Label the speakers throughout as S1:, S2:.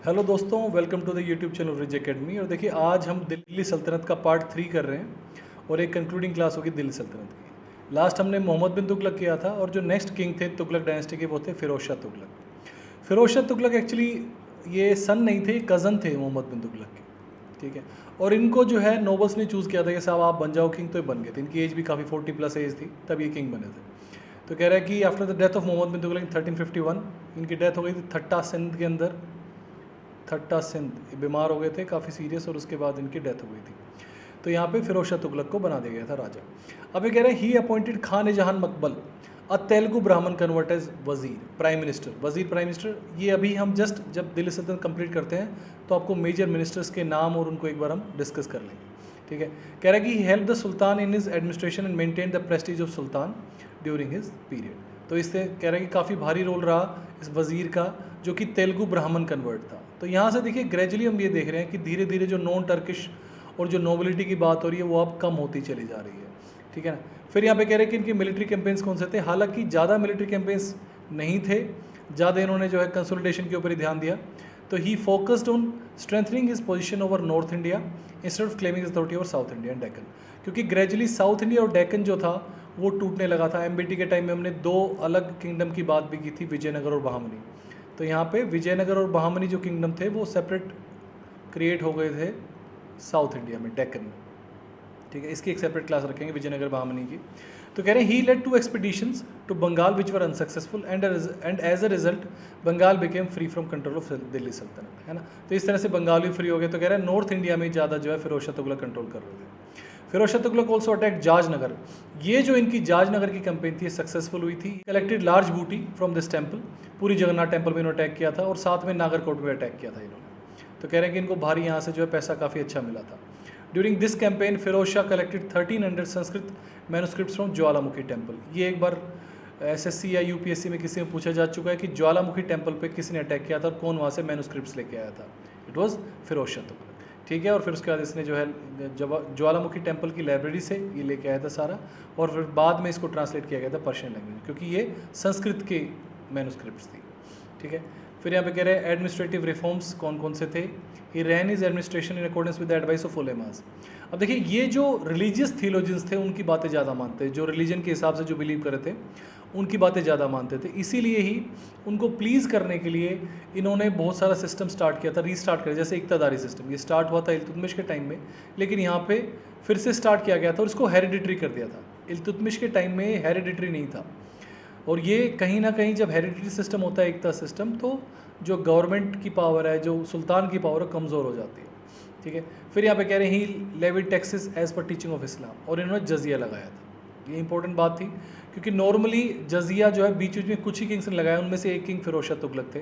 S1: Hello दोस्तों, welcome to the YouTube channel रिज academy. और देखिए, आज हम दिल्ली सल्तनत का पार्ट 3 कर रहे हैं और एक कंक्लूडिंग क्लास होगी दिल्ली सल्तनत की। लास्ट हमने मोहम्मद बिन तुगलक किया था और जो नेक्स्ट किंग थे तुगलक डायनेस्टी के वो थे फिरोज शाह तुगलक। फिरोज शाह तुगलक एक्चुअली ये सन नहीं थे, कज़न थे मोहम्मद बिन तुगलक के, ठीक है। और इनको जो है नोबल्स ने चूज़ किया था कि साहब आप बन जाओ किंग, तो ये बन गए थे। इनकी एज भी काफ़ी 40+ एज थी तब ये किंग बने थे। तो कह रहा है कि after the death of Mohammad bin Tughlaq in 1351 इनकी डेथ हो गई थी थट्टा सिंध के अंदर। थट्टा सिंध बीमार हो गए थे काफ़ी सीरियस और उसके बाद इनकी डेथ हो गई थी। तो यहाँ पे फिरोज शाह तुगलक को बना दिया गया था राजा। अब ये कह रहे हैं ही अपॉइंटेड खान जहान मकबल अ तेलुगु ब्राह्मण कन्वर्ट एज वजीर प्राइम मिनिस्टर। वजीर प्राइम मिनिस्टर, ये अभी हम जस्ट जब दिल्ली सल्तनत कंप्लीट करते हैं तो आपको मेजर मिनिस्टर्स के नाम और उनको एक बार हम डिस्कस कर लेंगे, ठीक है। कह रहा है कि he help the sultan in his administration and maintain the prestige of sultan during his period. तो इससे कह रहा है कि काफ़ी भारी रोल रहा इस वजीर का, जो कि तेलुगु ब्राह्मण कन्वर्ट था। तो यहाँ से देखिए ग्रेजुअली हम ये देख रहे हैं कि धीरे धीरे जो नॉन टर्किश और जो नोबिलिटी की बात हो रही है वो अब कम होती चली जा रही है, ठीक है ना। फिर यहाँ पे कह रहे हैं कि इनके मिलिट्री कैंपेन्स कौन से थे। हालांकि ज़्यादा मिलिट्री कैंपेन्स नहीं थे, ज़्यादा इन्होंने जो है कंसोलिडेशन के ऊपर ही ध्यान दिया। तो he focused on strengthening his position over north India instead of claiming authority over south India and Deccan. क्योंकि ग्रेजुअली साउथ इंडिया और डेक्कन जो था वो टूटने लगा था। एमबीटी के टाइम में हमने दो अलग किंगडम की बात भी की थी, विजयनगर और बहामनी। तो यहाँ पे विजयनगर और बहामनी जो किंगडम थे वो सेपरेट क्रिएट हो गए थे साउथ इंडिया में, डेक्कन में, ठीक है। इसकी एक सेपरेट क्लास रखेंगे विजयनगर बहामनी की। तो कह रहे हैं he led 2 expeditions to Bengal which were unsuccessful and as a result Bengal became free from control of Delhi Sultanate, है ना। तो इस तरह से बंगाल भी फ्री हो गए। तो कह रहे हैं नॉर्थ इंडिया में ज़्यादा जो है फिरोज शाह तुगलक कंट्रोल कर रहे थे। Firoz Shah Tughlaq also attack Jajnagar. ये जो इनकी जाजनगर की कैंपेन थी सक्सेसफुल हुई थी। कलेक्टेड लार्ज बूटी फ्रॉम दिस टेम्पल, पूरी जगन्नाथ टेम्पल में इन्होंने अटैक किया था और साथ में नागरकोट में अटैक किया था इन्होंने। तो कह रहे हैं कि इनको भारी यहाँ से जो है पैसा काफ़ी अच्छा मिला था। During this campaign Firoz Shah collected 1300 Sanskrit manuscripts from Jwalamukhi temple. ये एक बार एसएससी या यूपीएससी में किसी में पूछा जा चुका है कि ज्वालामुखी टेम्पल पे किसने अटैक किया था और कौन वहाँ से मैनुस्क्रिप्ट्स लेके आया था। इट वाज फिरोज शाह तुगलक, ठीक है। और फिर उसके बाद इसने जो है ज्वालामुखी टेम्पल की लाइब्रेरी से ये लेके आया था सारा, और फिर बाद में इसको ट्रांसलेट किया गया था पर्शियन लैंग्वेज, क्योंकि ये संस्कृत के मैनुस्क्रिप्ट्स थी, ठीक है। फिर यहाँ पे कह रहे हैं एडमिनिस्ट्रेटिव रिफॉर्म्स कौन कौन से थे। He ran his administration in accordance with the advice of ulemas. अब देखिए, ये जो रिलीजियस थियोलॉजियंस थे उनकी बातें ज़्यादा मानते, जो रिलीजन के हिसाब से जो बिलीव कर रहे थे उनकी बातें ज़्यादा मानते थे। इसीलिए ही उनको प्लीज़ करने के लिए इन्होंने बहुत सारा सिस्टम स्टार्ट किया था, रीस्टार्ट किया। जैसे इक्तदारी सिस्टम, ये स्टार्ट हुआ था इल्तुतमिश के टाइम में, लेकिन यहाँ पे फिर से स्टार्ट किया गया था और इसको हेरिडिटरी कर दिया था। इल्तुतमिश के टाइम में हेरिडिटरी नहीं था, और ये कहीं ना कहीं जब हेरिडिटरी सिस्टम होता है एकता सिस्टम, तो जो गवर्नमेंट की पावर है, जो सुल्तान की पावर है, कमज़ोर हो जाती है, ठीक है। फिर यहाँ पे कह रहे हैं he levied taxes as per teaching of Islam, और इन्होंने जजिया लगाया था। ये इंपॉर्टेंट बात थी, क्योंकि नॉर्मली जजिया जो है बीच बीच में कुछ ही किंग्स ने लगाया, उनमें से एक किंग फिरोज शाह तुगलक थे।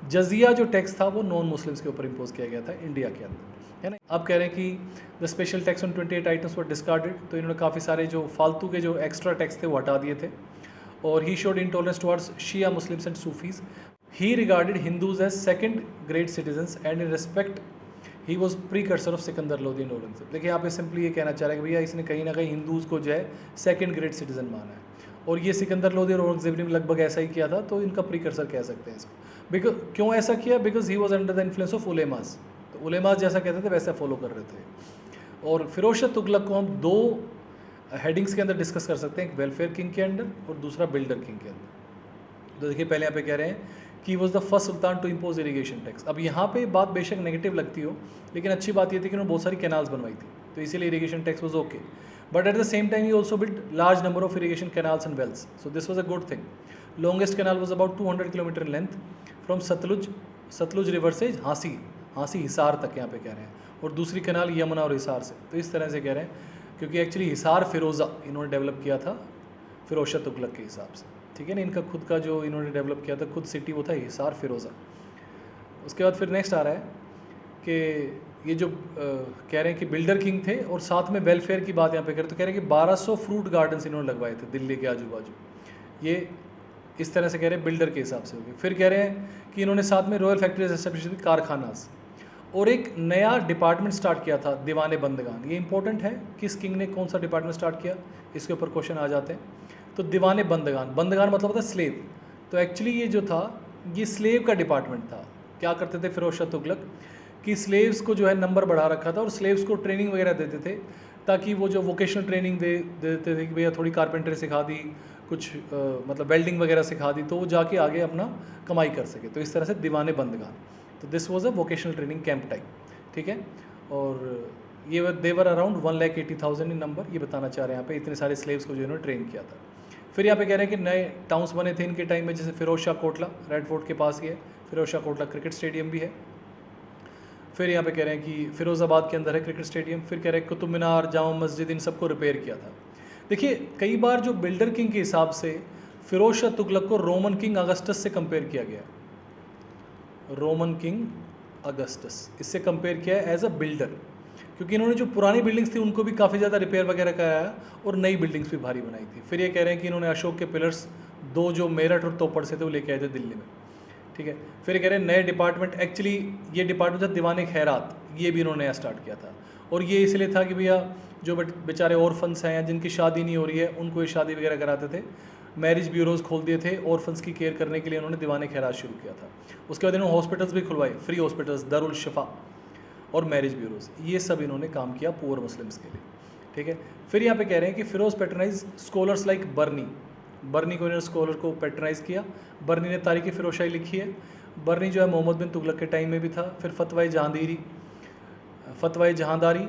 S1: जजिया जो टैक्स था वो नॉन मुस्लिम्स के ऊपर इम्पोज किया गया था इंडिया के अंदर, है ना। अब कह रहे हैं कि the special tax on 28 items were discarded. तो इन्होंने काफ़ी सारे जो फालतू के जो एक्स्ट्रा टैक्स थे वो हटा दिए थे। और he showed intolerance towards Shia Muslims and Sufis. He regarded Hindus as second grade citizens and in respect he was precursor of Sikandar Lodi and Aurangzeb. देखिए, यहाँ पे सिंपली ये कहना चाह रहे हैं कि भैया इसने कहीं ना कहीं हिंदूज़ को जो है सेकंड ग्रेट सिटीजन माना है, और ये सिकंदर लोदी और औरंगजेब ने भी लगभग ऐसा ही किया था, तो इनका प्रीकर्सर कह सकते हैं इसको। बिकॉज क्यों ऐसा किया? Because he was under the influence of ulemas. तो उलेमास जैसा कहते थे वैसा फॉलो कर रहे थे। और फिरोज शाह तुगलक को हम दो हेडिंग्स के अंदर डिस्कस कर सकते हैं, एक वेलफेयर किंग के अंदर और दूसरा बिल्डर किंग के अंदर। तो देखिए, पहले यहाँ पे कह रहे हैं कि was the first sultan to impose irrigation tax. अब यहाँ पे बात बेशक नेगेटिव लगती हो, लेकिन अच्छी बात ये थी कि उन्होंने बहुत सारी कैनाल्स बनवाई थी, तो इसीलिए irrigation tax was okay. But at the same time he also build large number of irrigation canals and wells, so this was a good thing. Longest canal was about 200 kilometre in length from Sutlej river से हाँसी हिसार तक, यहाँ पे कह रहे हैं। और दूसरी canal Yamuna और हिसार से। तो इस तरह से कह रहे हैं, क्योंकि एक्चुअली हिसार फिरोज़ा इन्होंने डेवलप किया था फिरोज शाह तुगलक के हिसाब से, ठीक है ना। इनका खुद का जो इन्होंने डेवलप किया था खुद सिटी, वो था हिसार फिरोज़ा। उसके बाद फिर नेक्स्ट आ रहा है कि ये जो कह रहे हैं कि बिल्डर किंग थे, और साथ में वेलफेयर की बात यहाँ पे करें तो कह रहे हैं कि 1200 फ्रूट गार्डन्स इन्होंने लगवाए थे दिल्ली के आजू बाजू। ये इस तरह से कह रहे हैं बिल्डर के हिसाब से हो गए। फिर कह रहे हैं कि इन्होंने साथ में रॉयल फैक्ट्रीज एस्टेब्लिश की, कारखानास, और एक नया डिपार्टमेंट स्टार्ट किया था, दीवाने बंदगान। ये इंपॉर्टेंट है, किस किंग ने कौन सा डिपार्टमेंट स्टार्ट किया, इसके ऊपर क्वेश्चन आ जाते हैं। तो दीवाने बंदगान, बंदगान मतलब होता है स्लेव। तो एक्चुअली ये जो था ये स्लेव का डिपार्टमेंट था, क्या करते थे फिरोज शाह तुगलक कि स्लेव्स को जो है नंबर बढ़ा रखा था और स्लेव्स को ट्रेनिंग वगैरह देते थे, ताकि वो जो वोकेशनल ट्रेनिंग दे देते थे कि भैया थोड़ी कारपेंटरी सिखा दी, कुछ मतलब वेल्डिंग वगैरह सिखा दी, तो वो जाके आगे अपना कमाई कर सके। तो इस तरह से दीवाने बंदगान, तो this was a vocational training camp type, ठीक है। और ये देवर अराउंड 1,80,000 इन नंबर, ये बताना चाह रहे हैं यहाँ पे, इतने सारे स्लेव्स को जो इन्होंने ट्रेन किया था। फिर यहाँ पे कह रहे हैं कि नए टाउन्स बने थे इनके टाइम में, जैसे फिरोज शाह कोटला, रेड फोर्ट के पास ही है, फिरोज शाह कोटला क्रिकेट स्टेडियम भी है। फिर यहाँ पे कह रहे हैं कि फिरोज़ाबाद के अंदर है क्रिकेट स्टेडियम। फिर कह रहे हैं कुतुब मीनार, जामा मस्जिद, इन सबको रिपेयर किया था। देखिए कई बार जो बिल्डर किंग के हिसाब से फिरोज शाह तुगलक को रोमन किंग अगस्टस से कंपेयर किया गया, रोमन किंग अगस्टस, इससे कंपेयर किया है एज अ बिल्डर, क्योंकि इन्होंने जो पुरानी बिल्डिंग्स थी उनको भी काफ़ी ज़्यादा रिपेयर वगैरह कराया और नई बिल्डिंग्स भी भारी बनाई थी। फिर ये कह रहे हैं कि इन्होंने अशोक के पिलर्स 2 जो मेरठ और तोपड़ से थे वो लेके आए थे दिल्ली में, ठीक है। फिर कह रहे हैं नए डिपार्टमेंट, एक्चुअली ये डिपार्टमेंट था दीवाने खैरात, ये भी इन्होंने नया स्टार्ट किया था, और ये इसलिए था कि भैया जो बेचारे ऑर्फन्स हैं या जिनकी शादी नहीं हो रही है उनको ये शादी वगैरह कराते थे। मैरिज ब्यूरोज़ खोल दिए थे ऑर्फन्स की केयर करने के लिए, उन्होंने दीवाने खैरात शुरू किया था। उसके बाद इन्होंने हॉस्पिटल्स भी खुलवाए, फ्री हॉस्पिटल्स, दारुल शिफा और मैरिज ब्यूरोज़, ये सब इन्होंने काम किया पुअर मुस्लिम्स के लिए, ठीक है। फिर यहाँ पे कह रहे हैं कि फिरोज़ पैटर्नाइज स्कॉलर्स लाइक बर्नी, बर्नी को इन्होंने स्कॉलर को पैटर्नाइज किया। बर्नी ने तारीख़ फिरोशाही लिखी है। बर्नी जो है मोहम्मद बिन तुगलक के टाइम में भी था। फिर फतवाए जहांदारी,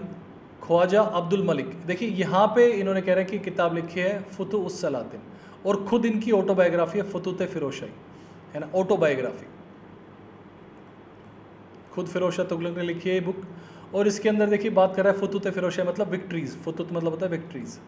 S1: ख्वाजा अब्दुल मलिक, देखिए यहाँ पे इन्होंने कह रहे हैं कि किताब लिखी है फुतू उस सलातिन, और ख़ुद इनकी ऑटोबायोग्राफी है फतूत फिरोशाही, है ना, ऑटोबायोग्राफी खुद फिरोज शाह तुगलक ने लिखी है बुक। और इसके अंदर देखिए बात कर रहा है फतूत फिरोशाही मतलब विक्ट्रीज़, फतूत मतलब होता है विक्ट्रीज़।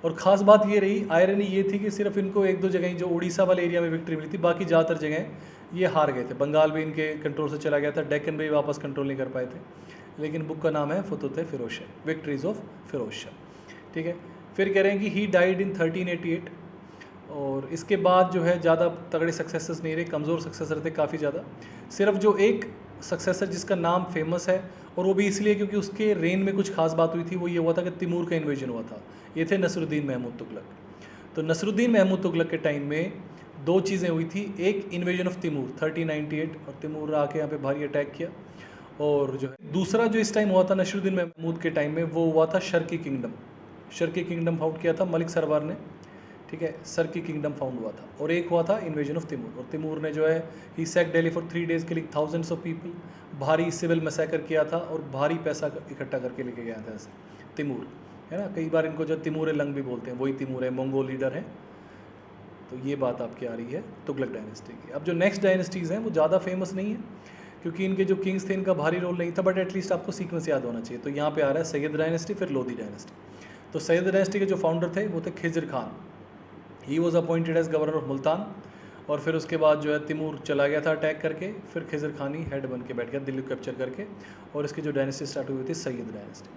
S1: और ख़ास बात ये रही, आयरनी ये थी कि सिर्फ इनको 1-2 जगह जो उड़ीसा वाले एरिया में विक्ट्री मिली थी, बाकी ज़्यादातर जगह ये हार गए थे। बंगाल भी इनके कंट्रोल से चला गया था, डेक्कन भी वापस कंट्रोल नहीं कर पाए थे। लेकिन बुक का नाम है फतूत फिरोज शाह, विक्ट्रीज ऑफ फिरोज शाह, ठीक है। फिर कह रहे हैं कि ही डाइड इन 1388, और इसके बाद जो है ज़्यादा तगड़े सक्सेसर्स नहीं रहे, कमज़ोर सक्सेसर थे काफ़ी ज़्यादा। सिर्फ जो एक सक्सेसर जिसका नाम फेमस है, और वो भी इसलिए क्योंकि उसके रेन में कुछ खास बात हुई थी, वो ये हुआ था कि तिमूर का इन्वेजन हुआ था। ये थे नसरुद्दीन महमूद तुगलक। तो नसरुद्दीन महमूद तुगलक के टाइम में 2 चीज़ें हुई थी, एक इन्वेजन ऑफ तिमूर 1398, और तिमूर आके यहाँ पे भारी अटैक किया, और जो है दूसरा जो इस टाइम हुआ था नसरुद्दीन महमूद के टाइम में, वो हुआ था Sharki kingdom. Sharki kingdom found किया था मलिक सरवार ने, ठीक है, शर्की किंगडम फाउंड हुआ था। और एक हुआ था इन्वेजन ऑफ तिमूर, और तिमूर ने जो है ही सैक दिल्ली फॉर 3 डेज़ के लिए थाउजेंड्स ऑफ पीपल, भारी सिविल मैसेकर किया था और भारी पैसा इकट्ठा करके लेके गया था ऐसे तिमूर, है ना। कई बार इनको जो तिमूर लंग भी बोलते हैं, वही तिमूर है, मंगोल लीडर है। तो ये बात आपकी आ रही है तुगलक डायनेस्टी की। अब जो नेक्स्ट डायनेस्टीज़ हैं वो ज़्यादा फेमस नहीं है, क्योंकि इनके जो किंग्स थे इनका भारी रोल नहीं था, बट एटलीस्ट आपको सीक्वेंस याद होना चाहिए। तो यहाँ पे आ रहा है सैयद डायनेस्टी, फिर लोधी डायनेस्टी। तो सैयद डायनेस्टी के जो फाउंडर थे वो थे Khizr Khan, he was appointed as governor of Multan. और फिर उसके बाद जो है तिमूर चला गया था अटैक करके, फिर खिजर खान ही हेड बन के बैठ गया दिल्ली को कैप्चर करके, और इसकी जो डायनेस्टी स्टार्ट हुई थी सैयद डायनेस्टी,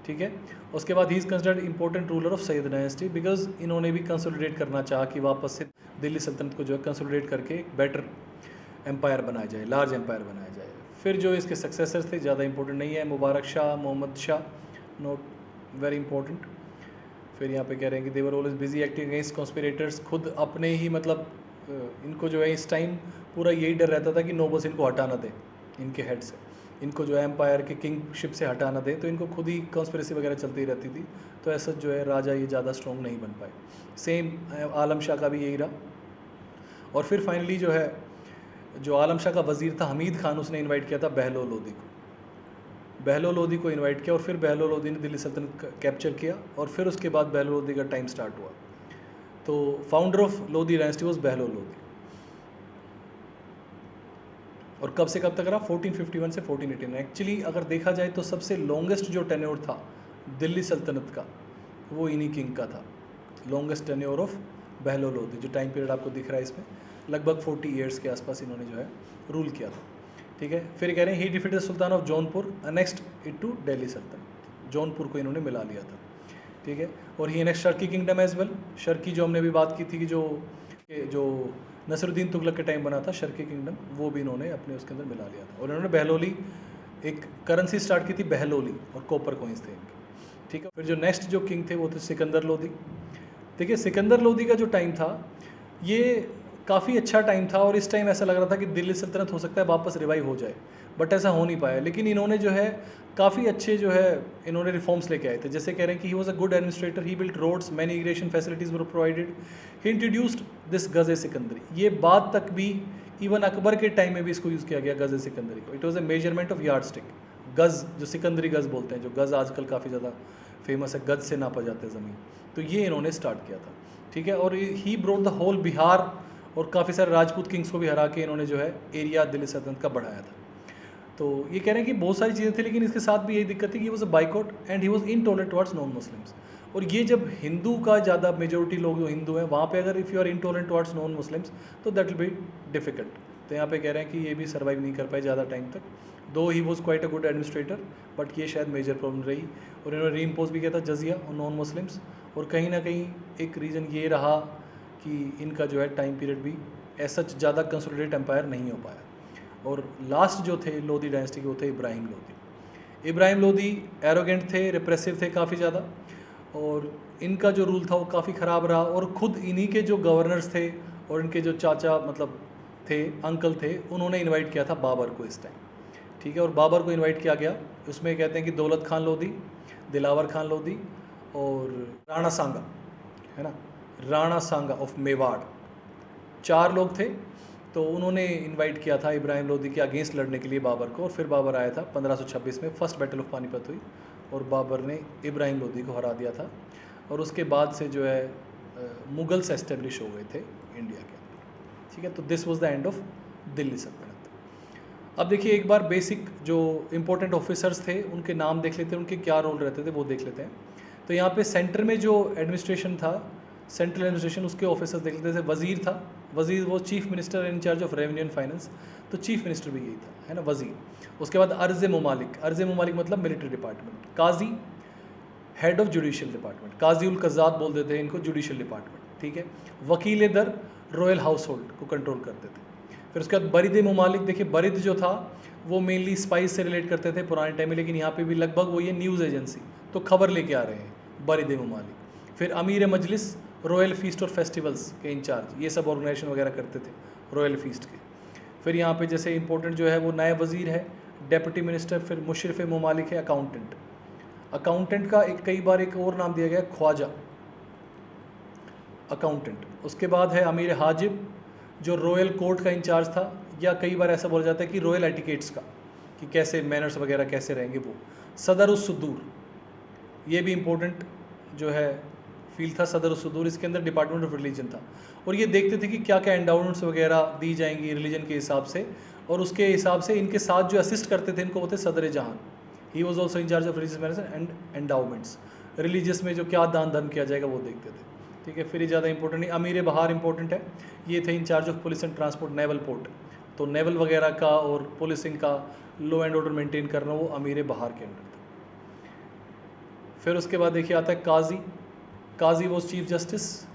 S1: ठीक है। उसके बाद he is considered important ruler of Syed dynasty, because इन्होंने भी कंसोलिडेट करना चाहा कि वापस से दिल्ली सल्तनत को जो है कंसोलिडेट करके एक बेटर एम्पायर बनाया जाए, लार्ज एम्पायर बनाया जाए। फिर जो इसके सक्सेसर्स थे ज़्यादा इंपॉर्टेंट नहीं है, Mubarak Shah, Mohammad Shah, not very important. फिर यहाँ पे कह रहे हैं कि they're always busy acting against conspirators, खुद अपने ही मतलब इनको जो है इस टाइम पूरा यही डर रहता था कि नोबल्स इनको हटा ना दें इनके हेड से, इनको जो है एम्पायर के किंगशिप से हटा ना दें, तो इनको खुद ही कॉन्स्पिरेसी वगैरह चलती रहती थी। तो ऐसा जो है राजा ये ज़्यादा स्ट्रॉन्ग नहीं बन पाए। सेम आलम शाह का भी यही रहा। और फिर फाइनली जो है जो आलम शाह का वज़ीर था हमीद खान, उसने इन्वाइट किया था बहलोल लोधी को, बहलोल लोधी को इनवाइट किया, और फिर बहलोल लोधी ने दिल्ली सल्तनत कैप्चर किया, और फिर उसके बाद बहलोल लोधी का टाइम स्टार्ट हुआ। तो founder of Lodhi dynasty was Bahlol Lodhi. और कब से कब तक रहा? 1451 से 1489। एक्चुअली अगर देखा जाए तो सबसे लॉन्गेस्ट जो टेन्योर था दिल्ली सल्तनत का वो इन्हीं किंग का था। Longest tenure of Bahlol Lodhi, जो टाइम पीरियड आपको दिख रहा है इसमें, लगभग 40 ईयर्स के आसपास इन्होंने जो है रूल किया था, ठीक है। फिर कह रहे हैं he defeated sultan of Jaunpur annexed it to Delhi सल्तनत, जौनपुर को इन्होंने मिला लिया था, ठीक है। और he next Sharqi kingdom as well, Sharqi जो हमने अभी बात की थी कि जो नसरुद्दीन तुगलक के टाइम बना था शर्की किंगडम, वो भी इन्होंने अपने उसके अंदर मिला लिया था। और इन्होंने बहलोली एक करेंसी स्टार्ट की थी, बहलोली, और कॉपर कॉइन्स थे इनके, ठीक है। फिर जो नेक्स्ट जो किंग थे वो थे सिकंदर लोधी। देखिए सिकंदर लोधी का जो टाइम था ये काफ़ी अच्छा टाइम था और इस टाइम ऐसा लग रहा था कि दिल्ली सल्तनत हो सकता है वापस रिवाइव हो जाए, बट ऐसा हो नहीं पाया। लेकिन इन्होंने जो है काफ़ी अच्छे जो है इन्होंने रिफॉर्म्स लेके आए थे। जैसे कह रहे हैं कि he was a good administrator, he built roads, many irrigation facilities were provided, he introduced this gaz Sikandari. ये बाद तक भी इवन अकबर के टाइम में भी इसको यूज़ किया गया गज़ सिकंदरी को। It was a measurement of yard stick, गज़ जो सिकंदरी गज़ बोलते हैं, जो गज़ आजकल काफ़ी ज़्यादा फेमस है, गज़ से नापा जाता है ज़मीन, तो ये इन्होंने स्टार्ट किया था। ठीक है, और ही ब्रोट द होल बिहार और काफ़ी सारे राजपूत किंग्स को भी हरा के इन्होंने जो है एरिया दिल्ली सल्तनत का बढ़ाया था। तो ये कह रहे हैं कि बहुत सारी चीज़ें थी, लेकिन इसके साथ भी यही दिक्कत थी कि was a boycott and he was intolerant towards non Muslims. और ये जब हिंदू का ज़्यादा मेजोरिटी लोग जो हिंदू हैं वहाँ पे अगर if you are intolerant towards non Muslims तो दैट विल बी डिफिकल्ट। तो यहाँ पे कह रहे हैं कि ये भी सर्वाइव नहीं कर पाए ज़्यादा टाइम तक, दो he was quite a good administrator, but ये शायद मेजर प्रॉब्लम रही। और इन्होंने री इम्पोज भी किया था जजिया और नॉन मुस्लिम्स, और कहीं ना कहीं एक रीज़न ये रहा कि इनका जो है टाइम पीरियड भी ऐसा ज़्यादा कंसोलिडेट एम्पायर नहीं हो पाया। और लास्ट जो थे लोधी डायनेस्टी के वो थे इब्राहिम लोधी। इब्राहिम लोधी एरोगेंट थे, रिप्रेसिव थे काफ़ी ज़्यादा, और इनका जो रूल था वो काफ़ी ख़राब रहा। और ख़ुद इन्हीं के जो गवर्नर्स थे और इनके जो चाचा मतलब थे, अंकल थे, उन्होंने इनवाइट किया था बाबर को इस टाइम। ठीक है, और बाबर को इनवाइट किया गया, उसमें कहते हैं कि दौलत खान लोधी, दिलावर खान लोधी और राणा सांगा, है ना, राणा सांगा ऑफ मेवाड़, 4 लोग थे। तो उन्होंने इनवाइट किया था इब्राहिम लोधी के अगेंस्ट लड़ने के लिए बाबर को, और फिर बाबर आया था 1526 में, फर्स्ट बैटल ऑफ पानीपत हुई और बाबर ने इब्राहिम लोधी को हरा दिया था। और उसके बाद से जो है मुगल्स एस्टेब्लिश हो गए थे इंडिया के अंदर। ठीक है, तो this was the end of Delhi सल्तनत। अब देखिए एक बार बेसिक जो इम्पोर्टेंट ऑफिसर्स थे उनके नाम देख लेते हैं, उनके क्या रोल रहते थे वो देख लेते हैं। तो यहाँ पे सेंटर में जो एडमिनिस्ट्रेशन था, सेंट्रल एडमिनिस्ट्रेशन, उसके ऑफिसर्स देख लेते थे। वज़ीर था, वज़ीर वो chief minister in charge of revenue and finance, तो चीफ मिनिस्टर भी यही था, है ना, वज़ीर। उसके बाद अर्ज़ ममालिक, अर्ज़ ममालिक मतलब मिलिट्री डिपार्टमेंट। काजी हेड ऑफ जुडिशियल डिपार्टमेंट, काजी उल कज़ात बोल देते हैं इनको, जुडिशियल डिपार्टमेंट। ठीक है, वकील दर रॉयल हाउस होल्ड को कंट्रोल करते थे। फिर उसके बाद बरिद ममालिक, देखिए बरिद जो था वो मेनली स्पाइस से रिलेट करते थे पुराने टाइम में, लेकिन यहाँ पे भी लगभग वो ये न्यूज़ एजेंसी, तो खबर लेके आ रहे हैं बरिद ममालिक। फिर अमीर मजलिस, रॉयल फीस्ट और फेस्टिवल्स के इंचार्ज, ये सब ऑर्गेनाइजेशन वगैरह करते थे रॉयल फीस्ट के। फिर यहाँ पे जैसे इंपॉर्टेंट जो है वो नायब वज़ीर है, डेप्यूटी मिनिस्टर, फिर मुशरफ ममालिक है, अकाउंटेंट। अकाउंटेंट का एक कई बार एक और नाम दिया गया ख्वाजा, अकाउंटेंट। उसके बाद है अमीर हाजिब जो रॉयल कोर्ट का इंचार्ज था, या कई बार ऐसा बोला जाता है कि रॉयल एटिकेट्स का, कि कैसे मैनर्स वगैरह कैसे रहेंगे वो। सदर उस सुदूर, ये भी इम्पोर्टेंट जो है फील्ड था, सदर उस सुदूर, इसके अंदर डिपार्टमेंट ऑफ रिलीजन था, और ये देखते थे कि क्या क्या एंडाउमेंट्स वगैरह दी जाएंगी रिलीजन के हिसाब से, और उसके हिसाब से इनके साथ जो असिस्ट करते थे इनको बोलते Sadr Jahan. He was also incharge of religious manners and endowments, religious में जो क्या दान धर्म किया जाएगा वो देखते थे। ठीक है, फिर ये ज़्यादा इंपॉर्टेंट नहीं। अमीर बहार इंपॉर्टेंट है, ये थे incharge of police and transport, naval port, तो नेवल वगैरह का और पुलिसिंग का लॉ एंड ऑर्डर मेंटेन करना वो अमीर बहार के अंडर था। फिर उसके बाद देखिए आता है काजी, काजी वॉज चीफ जस्टिस,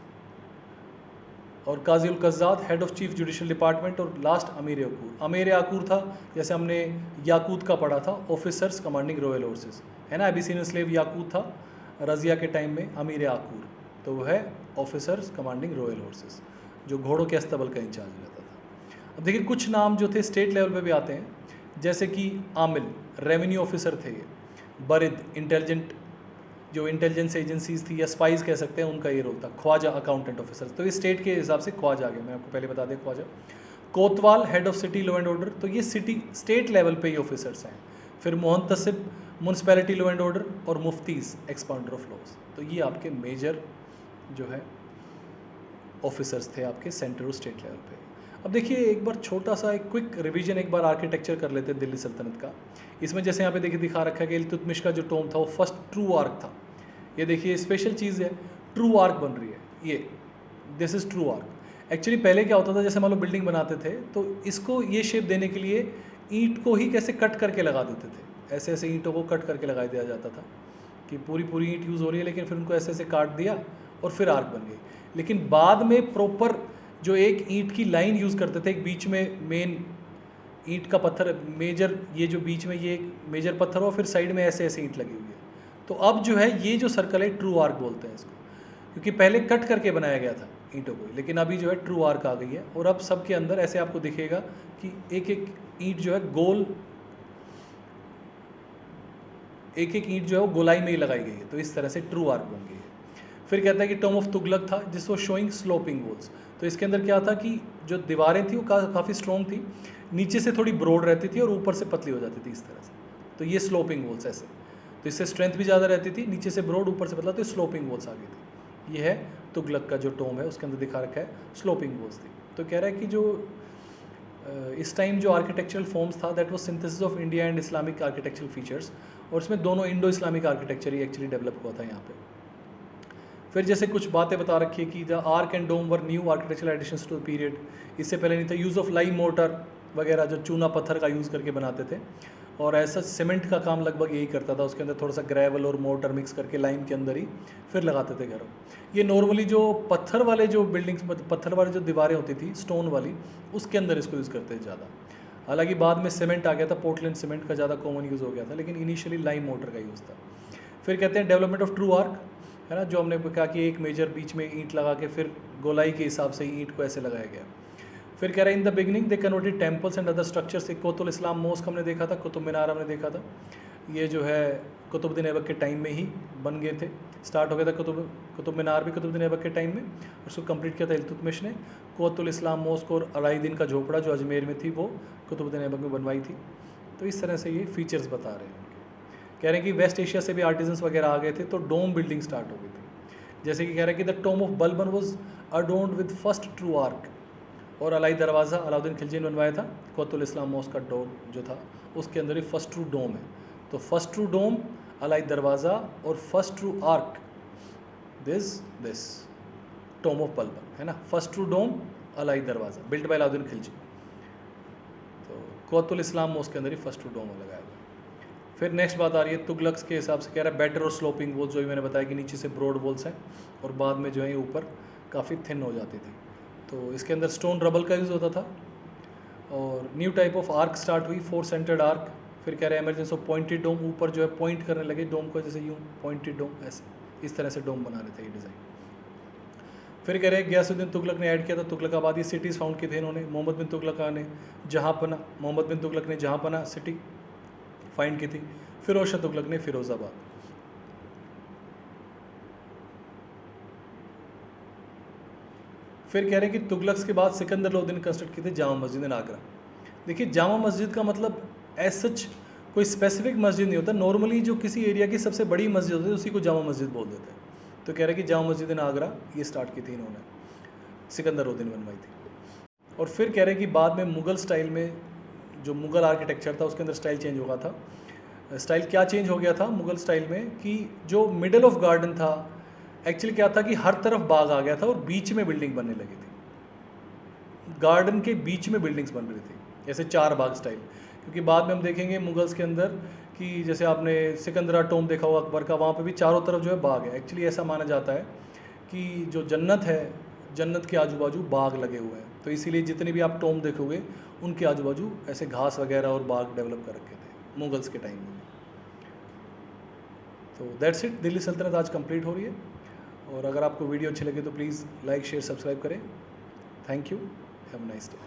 S1: और काजी उल कज़्ज़ात head of chief judicial department, और लास्ट अमीर अकूर। अमीर अकूर था जैसे हमने याकूत का पढ़ा था, ऑफिसर्स कमांडिंग रॉयल फोर्सेस, है ना, अबिसिनियन स्लेव याकूत था रज़िया के टाइम में, अमीर अकूर तो वो है ऑफिसर्स कमांडिंग रॉयल फोर्सेस, जो घोड़ों के अस्तबल का इंचार्ज रहता था। अब देखिए कुछ नाम जो थे स्टेट लेवल पे भी आते हैं, जैसे कि आमिल रेवेन्यू ऑफिसर थे ये, बरिद इंटेलिजेंट जो इंटेलिजेंस एजेंसीज थी या स्पाइस कह सकते हैं उनका ये रोल था, ख्वाजा अकाउंटेंट ऑफिसर, तो ये स्टेट के हिसाब से ख्वाजा आ गया, मैं आपको पहले बता दें ख्वाजा। कोतवाल head of city law and order, तो ये सिटी स्टेट लेवल पे ही ऑफिसर्स हैं। फिर Mohtasib municipality law and order, और मुफ्तीज़ एक्सपाउंडर ऑफ लॉज, तो ये आपके मेजर जो है ऑफिसर्स थे आपके सेंट्रल और स्टेट लेवल पे। अब देखिए एक बार छोटा सा एक क्विक रिवीजन एक बार आर्किटेक्चर कर लेते हैं दिल्ली सल्तनत का। इसमें जैसे यहाँ पे देखिए दिखा रखा है कि इल्तुतमिश का जो टोम था वो फर्स्ट ट्रू आर्क था। ये देखिए स्पेशल चीज़ है, ट्रू आर्क बन रही है ये, this is true arc. Actually पहले क्या होता था, जैसे मान लो बिल्डिंग बनाते थे तो इसको ये शेप देने के लिए ईंट को ही कैसे कट करके लगा देते थे, ऐसे ऐसे ईंटों को कट करके लगा दिया जाता था कि पूरी पूरी ईंट यूज़ हो रही है, लेकिन फिर उनको ऐसे ऐसे काट दिया और फिर आर्क बन गई। लेकिन बाद में प्रॉपर जो एक ईंट की लाइन यूज़ करते थे, एक बीच में मेन ईंट का पत्थर मेजर, ये जो बीच में ये एक मेजर पत्थर हो, फिर साइड में ऐसे ऐसे ईंट लगी हुई है, तो अब जो है ये जो सर्कल है ट्रू आर्क बोलते हैं इसको, क्योंकि पहले कट करके बनाया गया था, ईंटों को, लेकिन अभी जो है ट्रू आर्क आ गई है। और अब सबके अंदर ऐसे आपको दिखेगा कि एक एक ईंट जो है गोल, एक एक ईंट जो है वो गोलाई में ही लगाई गई है, तो इस तरह से ट्रू आर्क बन गई है। फिर कहता है कि टॉम ऑफ तुगलक था जिस वो शोइंग स्लोपिंग वॉल्स, तो इसके अंदर क्या था कि जो दीवारें थी वो काफ़ी स्ट्रॉन्ग थी, नीचे से थोड़ी ब्रॉड रहती थी और ऊपर से पतली हो जाती थी इस तरह से, तो ये स्लोपिंग वॉल्स ऐसे, तो इससे स्ट्रेंथ भी ज़्यादा रहती थी, नीचे से ब्रॉड ऊपर से पतला, तो स्लोपिंग वॉल्स आ गई थी। ये है तुगलक का जो टॉम है उसके अंदर दिखा रखा है स्लोपिंग वॉल्स थी। तो कह रहा है कि जो इस टाइम जो आर्किटेक्चरल फॉर्म्स था that was synthesis of India and Islamic architectural features, और इसमें दोनों इंडो इस्लामिक आर्किटेक्चर ही एक्चुअली डेवलप हुआ था यहाँ पे। फिर जैसे कुछ बातें बता रखी है कि the arch and dome were new architectural additions to the period, इससे पहले नहीं था। यूज़ ऑफ लाइम मोटर वगैरह जो चूना पत्थर का यूज़ करके बनाते थे, और ऐसा सीमेंट का काम लगभग यही करता था, उसके अंदर थोड़ा सा ग्रेवल और मोटर मिक्स करके लाइम के अंदर ही फिर लगाते थे घरों। ये नॉर्मली जो पत्थर वाले जो बिल्डिंग्स, पत्थर वाली जो दीवारें होती थी स्टोन वाली, उसके अंदर इसको यूज़ करते थे ज़्यादा। हालांकि बाद में सीमेंट आ गया था, पोर्टलैंड सीमेंट का ज़्यादा कॉमन यूज़ हो गया था, लेकिन इनिशियली लाइम मोटर का यूज़ था। फिर कहते हैं डेवलपमेंट ऑफ ट्रू आर्क, है ना, जो हमने कहा कि एक मेजर बीच में ईंट लगा के फिर गोलाई के हिसाब से ईंट को ऐसे लगाया गया। फिर कह रहे हैं in the beginning they converted temples and other structures. Qutub Islam mosque हमने देखा था, कुतुब मीनार हमने देखा था, ये जो है कुतुबुद्दीन ऐबक के टाइम में ही बन गए थे, स्टार्ट हो गया था कुतुब मीनार भी कुतुबुद्दीन ऐबक के टाइम में, उसको कंप्लीट किया था इल्तुतमिश ने। कुतुब इस्लाम मोस्क और अलाउद्दीन का झोपड़ा जो अजमेर में थी वो कुतुबुद्दीन ऐबक में बनवाई थी। तो इस तरह से ये फीचर्स बता रहे हैं उनके। कह रहे हैं कि वेस्ट एशिया से भी आर्टिजन्स वगैरह आ गए थे, तो डोम बिल्डिंग स्टार्ट हो गई थी। जैसे कि कह रहे हैं कि the Tomé of Balban was adorned with first true arc, और अलाई दरवाज़ा अलाउद्दीन खिलजी ने बनवाया था। कुतुब इस्लाम मोस्क का डोम जो था उसके अंदर ही फर्स्ट ट्रू डोम है, तो फर्स्ट ट्रू डोम, अलाई दरवाज़ा और first true arc, this Tomé of Balban, है ना। फर्स्ट ट्रू डोम, अलाई दरवाज़ा, बिल्ट बाय अलाउद्दीन खिलजी। तो कुतुब इस्लाम मोस्क के अंदर ही फर्स्ट ट्रू डोम लगाया गया। फिर नेक्स्ट बात आ रही है तुगलक्स के हिसाब से, कह रहा है बेटर और स्लोपिंग वॉल्स, जो भी मैंने बताया कि नीचे से ब्रॉड वॉल्स हैं और बाद में जो है ऊपर काफ़ी थिन हो जाती थी। तो इसके अंदर स्टोन रबल का यूज़ होता था, और new type of arc start हुई, 4 सेंटर्ड आर्क। फिर कह रहे हैं एमरजेंस ऑफ पॉइंटेड डोम, ऊपर जो है पॉइंट करने लगे डोम को, जैसे यूँ पॉइंटेड डोम, ऐसे इस तरह से डोम बना रहे थे ये डिज़ाइन। फिर कह रहे हैं गयासुद्दीन तुगलक ने ऐड किया था तुगलकाबादी सिटीज़ फाउंड की थे इन्होंने। मोहम्मद बिन तुगलक ने जहाँपना सिटी फाइंड की थी। फिरोज शाह तुगलक ने फिरोज़ाबाद। फिर कह रहे हैं कि तुगलक्स के बाद सिकंदर लोदी ने कंस्ट्रक्ट की थी जामा मस्जिद इन आगरा। देखिए जामा मस्जिद का मतलब एज सच कोई स्पेसिफिक मस्जिद नहीं होता, नॉर्मली जो किसी एरिया की सबसे बड़ी मस्जिद होती है उसी को जामा मस्जिद बोल देते हैं। तो कह रहे हैं कि जामा मस्जिद इन आगरा ये स्टार्ट की थी इन्होंने, सिकंदर लोदी ने बनवाई थी। और फिर कह रहे हैं कि बाद में मुग़ल स्टाइल में, जो मुग़ल आर्किटेक्चर था उसके अंदर स्टाइल चेंज हो गया था। स्टाइल क्या चेंज हो गया था मुग़ल स्टाइल में, कि जो मिडल ऑफ गार्डन था एक्चुअली क्या था कि हर तरफ बाग आ गया था और बीच में बिल्डिंग बनने लगी थी, गार्डन के बीच में बिल्डिंग्स बन रही थी, जैसे 4 बाग स्टाइल। क्योंकि बाद में हम देखेंगे मुगल्स के अंदर कि जैसे आपने सिकंदरा टोम देखा होगा अकबर का, वहाँ पे भी चारों तरफ जो है बाग है। एक्चुअली ऐसा माना जाता है कि जो जन्नत है, जन्नत के आजू बाजू बाग लगे हुए हैं, तो इसीलिए जितने भी आप टोम देखोगे उनके आजू बाजू ऐसे घास वगैरह और बाग डेवलप कर रखे थे मुगल्स के टाइम में। तो दैट्स इट, दिल्ली सल्तनत आज कंप्लीट हो रही है। और अगर आपको वीडियो अच्छी लगे तो प्लीज़ लाइक शेयर सब्सक्राइब करें। Thank you, have a nice day.